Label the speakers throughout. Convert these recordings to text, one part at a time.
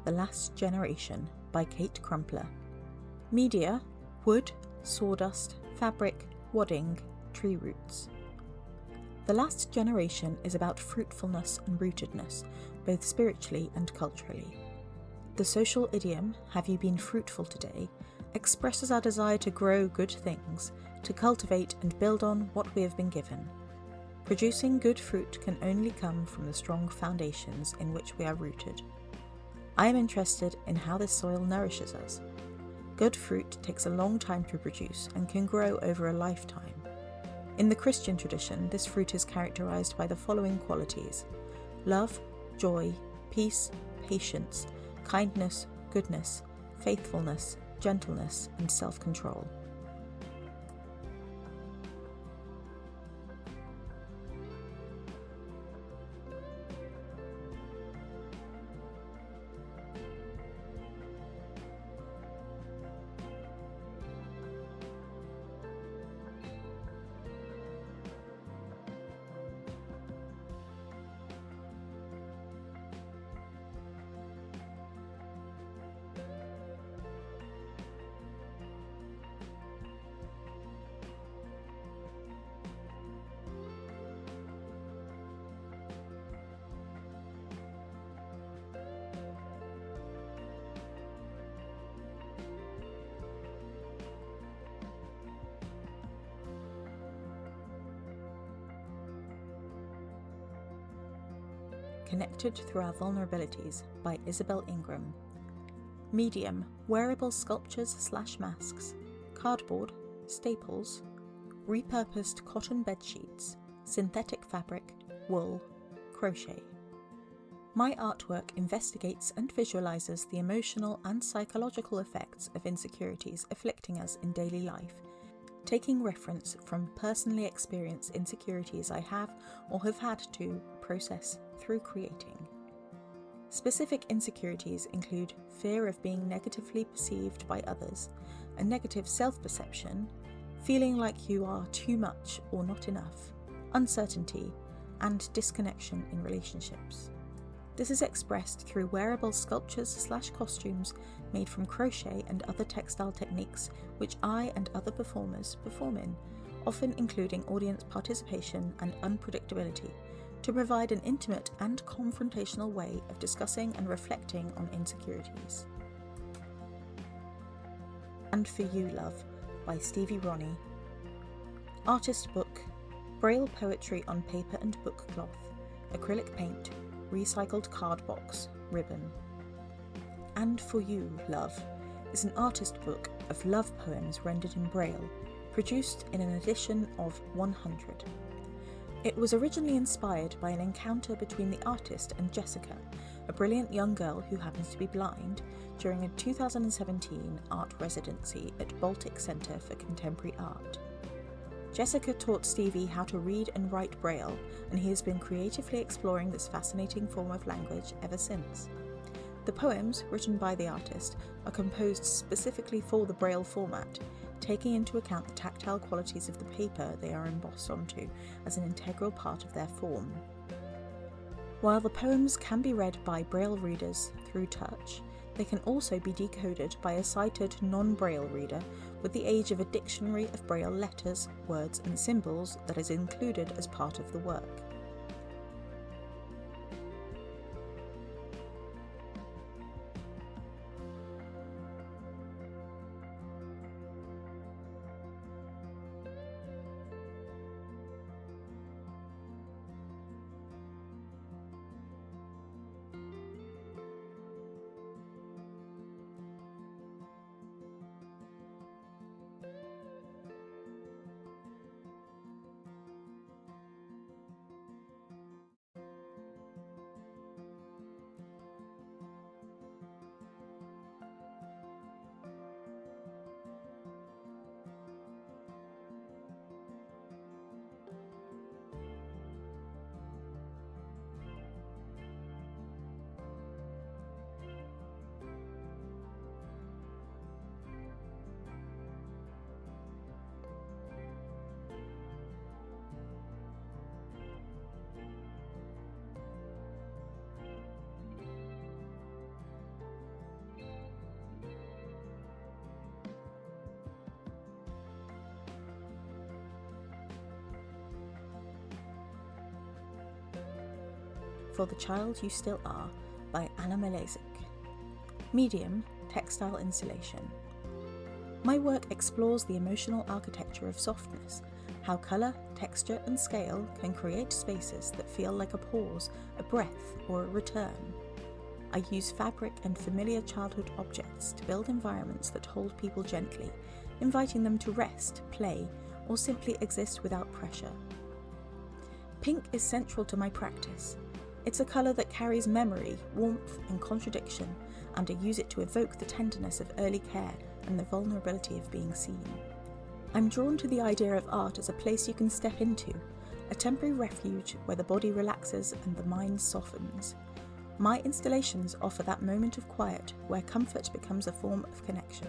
Speaker 1: The Last Generation by Kate Crumpler. Media: wood, sawdust, fabric, wadding, tree roots. The Last Generation is about fruitfulness and rootedness, both spiritually and culturally. The social idiom, "Have you been fruitful today?" expresses our desire to grow good things, to cultivate and build on what we have been given. Producing good fruit can only come from the strong foundations in which we are rooted. I am interested in how this soil nourishes us. Good fruit takes a long time to produce and can grow over a lifetime. In the Christian tradition, this fruit is characterized by the following qualities: love, joy, peace, patience, kindness, goodness, faithfulness, gentleness, and self-control. Connected Through Our Vulnerabilities by Isabel Ingram. Medium: wearable sculptures/masks, cardboard, staples, repurposed cotton bed sheets, synthetic fabric, wool, crochet. My artwork investigates and visualizes the emotional and psychological effects of insecurities afflicting us in daily life, taking reference from personally experienced insecurities I have or have had to process through creating. Specific insecurities include fear of being negatively perceived by others, a negative self-perception, feeling like you are too much or not enough, uncertainty, and disconnection in relationships. This is expressed through wearable sculptures/costumes made from crochet and other textile techniques which I and other performers perform in, often including audience participation and unpredictability, to provide an intimate and confrontational way of discussing and reflecting on insecurities. And For You, Love by Stevie Ronnie. Artist book: Braille poetry on paper and book cloth, acrylic paint, recycled card box, ribbon. And For You, Love is an artist book of love poems rendered in Braille, produced in an edition of 100. It was originally inspired by an encounter between the artist and Jessica, a brilliant young girl who happens to be blind, during a 2017 art residency at Baltic Centre for Contemporary Art. Jessica taught Stevie how to read and write Braille, and he has been creatively exploring this fascinating form of language ever since. The poems, written by the artist, are composed specifically for the Braille format, taking into account the tactile qualities of the paper they are embossed onto as an integral part of their form. While the poems can be read by Braille readers through touch, they can also be decoded by a sighted non-Braille reader with the aid of a dictionary of Braille letters, words and symbols that is included as part of the work. For the Child You Still Are by Anna Malazic. Medium, textile insulation. My work explores the emotional architecture of softness, how colour, texture and scale can create spaces that feel like a pause, a breath or a return. I use fabric and familiar childhood objects to build environments that hold people gently, inviting them to rest, play, or simply exist without pressure. Pink is central to my practice. It's a colour that carries memory, warmth and contradiction, and I use it to evoke the tenderness of early care and the vulnerability of being seen. I'm drawn to the idea of art as a place you can step into, a temporary refuge where the body relaxes and the mind softens. My installations offer that moment of quiet where comfort becomes a form of connection.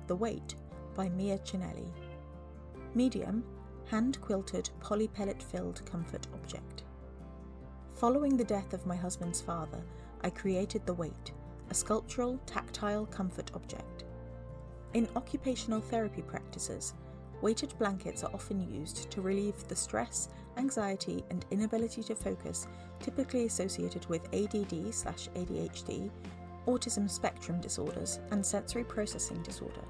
Speaker 1: The Weight by Mia Cinelli. Medium, hand-quilted polypellet-filled comfort object. Following the death of my husband's father, I created The Weight, a sculptural, tactile comfort object. In occupational therapy practices, weighted blankets are often used to relieve the stress, anxiety and inability to focus typically associated with ADD/ADHD, autism spectrum disorders and sensory processing disorder.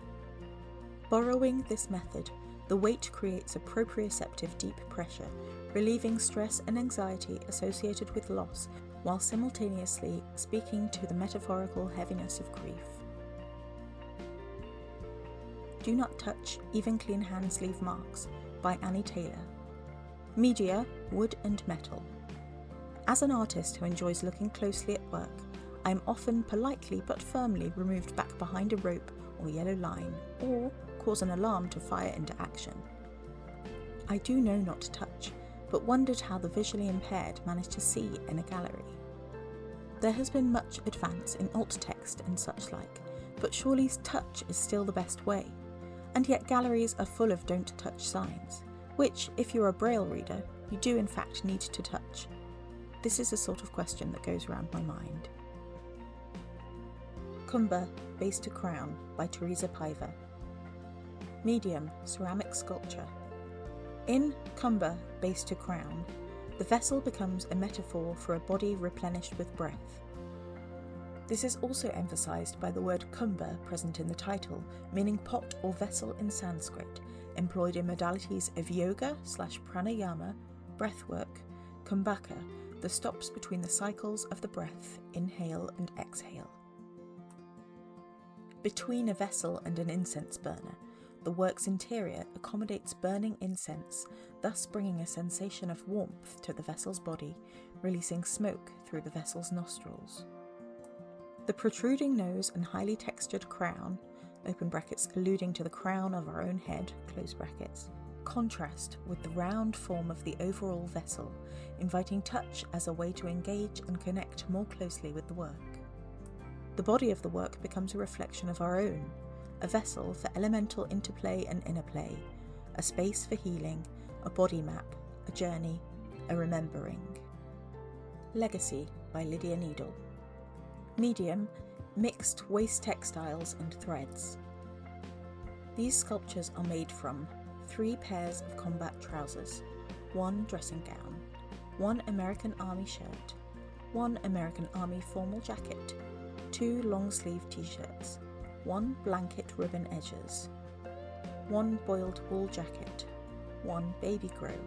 Speaker 1: Borrowing this method, The Weight creates a proprioceptive deep pressure, relieving stress and anxiety associated with loss while simultaneously speaking to the metaphorical heaviness of grief. Do Not Touch, Even Clean Hand Sleeve Marks by Annie Taylor. Media, wood and metal. As an artist who enjoys looking closely at work, I am often politely but firmly removed back behind a rope or yellow line, or cause an alarm to fire into action. I do know not to touch, but wondered how the visually impaired manage to see in a gallery. There has been much advance in alt text and such like, but surely touch is still the best way, and yet galleries are full of don't touch signs, which, if you're a Braille reader, you do in fact need to touch. This is a sort of question that goes around my mind. Cumber, Base to Crown by Teresa Piver. Medium, ceramic sculpture. In Cumber, Base to Crown, the vessel becomes a metaphor for a body replenished with breath. This is also emphasised by the word cumber present in the title, meaning pot or vessel in Sanskrit, employed in modalities of yoga/pranayama, breathwork, kumbhaka, the stops between the cycles of the breath, inhale and exhale. Between a vessel and an incense burner, the work's interior accommodates burning incense, thus bringing a sensation of warmth to the vessel's body, releasing smoke through the vessel's nostrils. The protruding nose and highly textured crown, open brackets alluding to the crown of our own head, close brackets, contrast with the round form of the overall vessel, inviting touch as a way to engage and connect more closely with the work. The body of the work becomes a reflection of our own, a vessel for elemental interplay and interplay, a space for healing, a body map, a journey, a remembering. Legacy by Lydia Needle. Medium, mixed waste textiles and threads. These sculptures are made from 3 pairs of combat trousers, 1 dressing gown, 1 American Army shirt, 1 American Army formal jacket, 2 long-sleeve t-shirts, 1 blanket ribbon edges, 1 boiled wool jacket, 1 baby grow,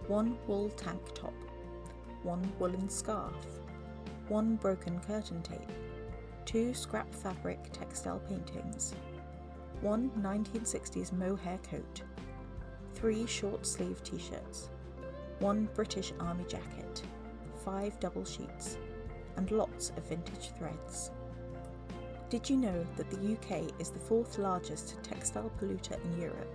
Speaker 1: 1 wool tank top, 1 woolen scarf, 1 broken curtain tape, 2 scrap fabric textile paintings, 1 1960s mohair coat, 3 short sleeve t-shirts, 1 British Army jacket, 5 double sheets, and lots of vintage threads. Did you know that the UK is the 4th largest textile polluter in Europe?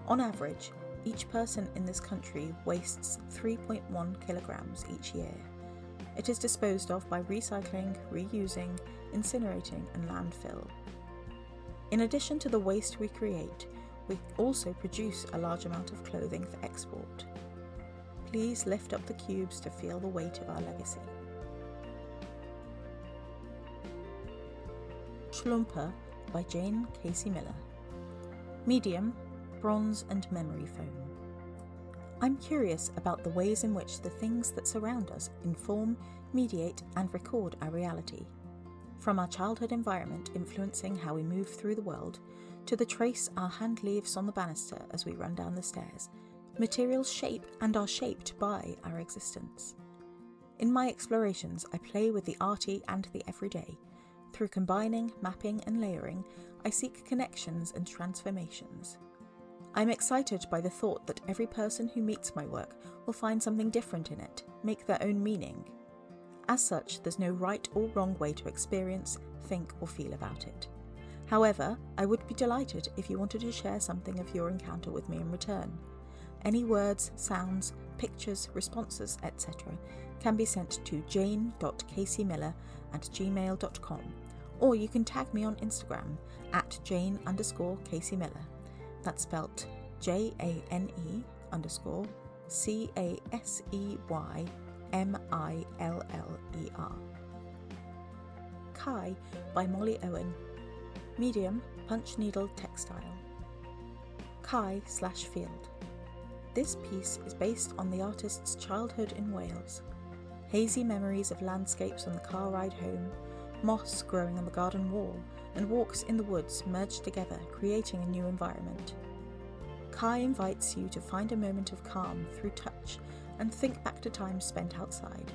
Speaker 1: On average, each person in this country wastes 3.1 kilograms each year. It is disposed of by recycling, reusing, incinerating, and landfill. In addition to the waste we create, we also produce a large amount of clothing for export. Please lift up the cubes to feel the weight of our legacy. Schlumper by Jane Casey Miller. Medium, bronze and memory foam. I'm curious about the ways in which the things that surround us inform, mediate and record our reality. From our childhood environment influencing how we move through the world, to the trace our hand leaves on the banister as we run down the stairs, materials shape and are shaped by our existence. In my explorations, I play with the arty and the everyday. Through combining, mapping and layering, I seek connections and transformations. I'm excited by the thought that every person who meets my work will find something different in it, make their own meaning. As such, there's no right or wrong way to experience, think or feel about it. However, I would be delighted if you wanted to share something of your encounter with me in return. Any words, sounds, pictures, responses, etc. can be sent to jane.caseymiller@gmail.com, or you can tag me on Instagram at @Jane_CaseyMiller. That's spelt JANE_CASEYMILLER. Kai by Molly Owen. Medium, punch needle textile. Kai/Field. This piece is based on the artist's childhood in Wales. Hazy memories of landscapes on the car ride home, moss growing on the garden wall, and walks in the woods merged together, creating a new environment. Kai invites you to find a moment of calm through touch and think back to time spent outside.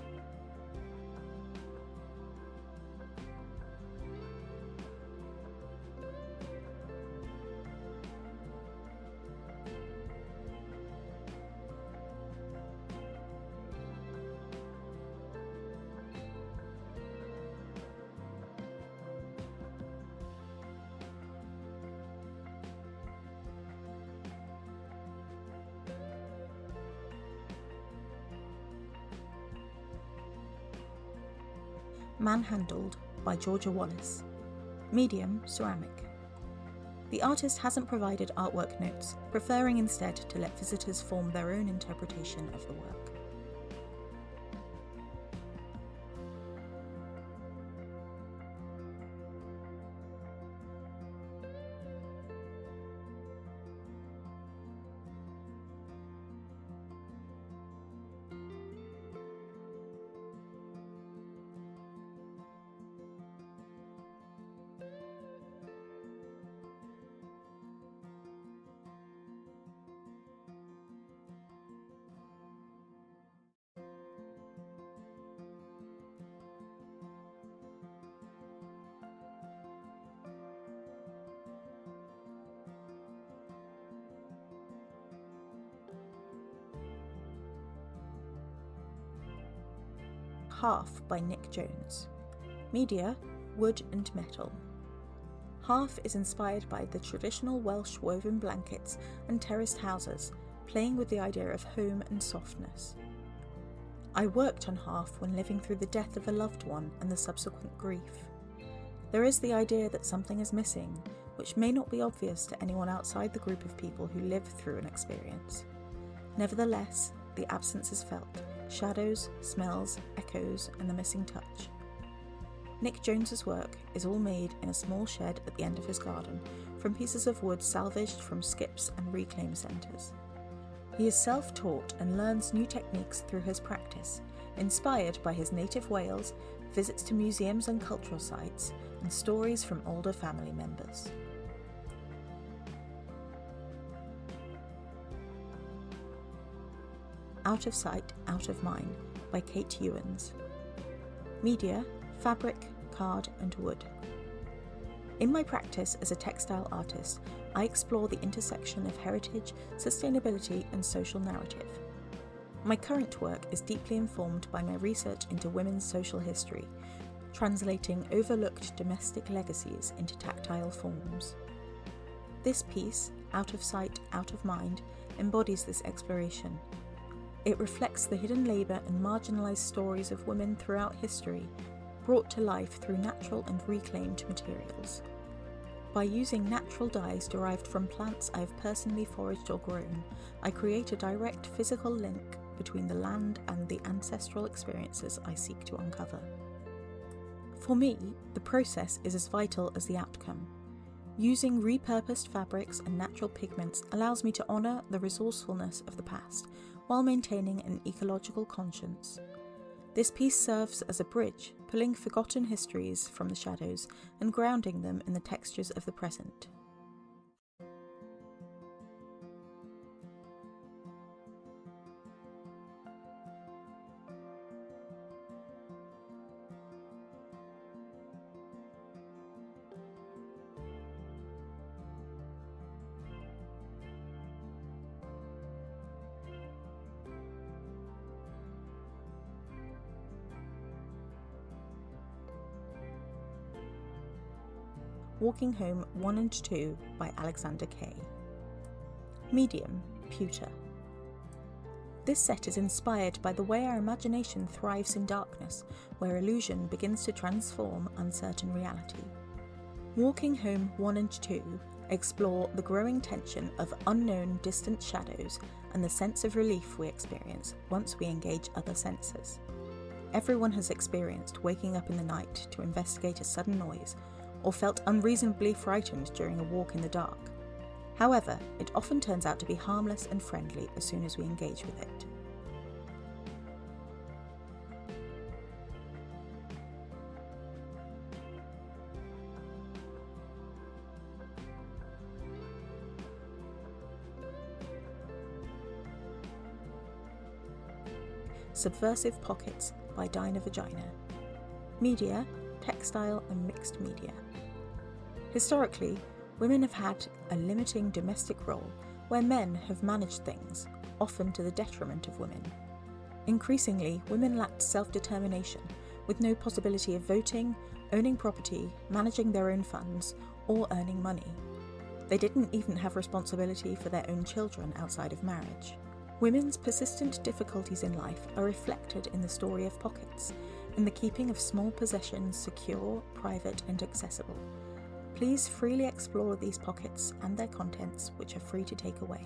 Speaker 1: Manhandled by Georgia Wallace. Medium, ceramic. The artist hasn't provided artwork notes, preferring instead to let visitors form their own interpretation of the work. Half by Nick Jones. Media, wood and metal. Half is inspired by the traditional Welsh woven blankets and terraced houses, playing with the idea of home and softness. I worked on half when living through the death of a loved one and the subsequent grief. There is the idea that something is missing, which may not be obvious to anyone outside the group of people who live through an experience. Nevertheless, the absence is felt. Shadows, smells, echoes, and the missing touch. Nick Jones's work is all made in a small shed at the end of his garden, from pieces of wood salvaged from skips and reclaim centres. He is self-taught and learns new techniques through his practice, inspired by his native Wales, visits to museums and cultural sites, and stories from older family members. Out of Sight, Out of Mind by Kate Ewens. Media, fabric, card and wood. In my practice as a textile artist, I explore the intersection of heritage, sustainability and social narrative. My current work is deeply informed by my research into women's social history, translating overlooked domestic legacies into tactile forms. This piece, Out of Sight, Out of Mind, embodies this exploration. It reflects the hidden labour and marginalised stories of women throughout history, brought to life through natural and reclaimed materials. By using natural dyes derived from plants I have personally foraged or grown, I create a direct physical link between the land and the ancestral experiences I seek to uncover. For me, the process is as vital as the outcome. Using repurposed fabrics and natural pigments allows me to honour the resourcefulness of the past while maintaining an ecological conscience. This piece serves as a bridge, pulling forgotten histories from the shadows and grounding them in the textures of the present. Walking Home 1 and 2 by Alexander Kay. Medium, pewter. This set is inspired by the way our imagination thrives in darkness, where illusion begins to transform uncertain reality. Walking Home 1 and 2 explore the growing tension of unknown distant shadows and the sense of relief we experience once we engage other senses. Everyone has experienced waking up in the night to investigate a sudden noise, or felt unreasonably frightened during a walk in the dark. However, it often turns out to be harmless and friendly as soon as we engage with it. Subversive Pockets by Dinah Vagina. Media, textile and mixed media. Historically, women have had a limiting domestic role where men have managed things, often to the detriment of women. Increasingly, women lacked self-determination, with no possibility of voting, owning property, managing their own funds, or earning money. They didn't even have responsibility for their own children outside of marriage. Women's persistent difficulties in life are reflected in the story of pockets, in the keeping of small possessions secure, private, and accessible. Please freely explore these pockets and their contents, which are free to take away.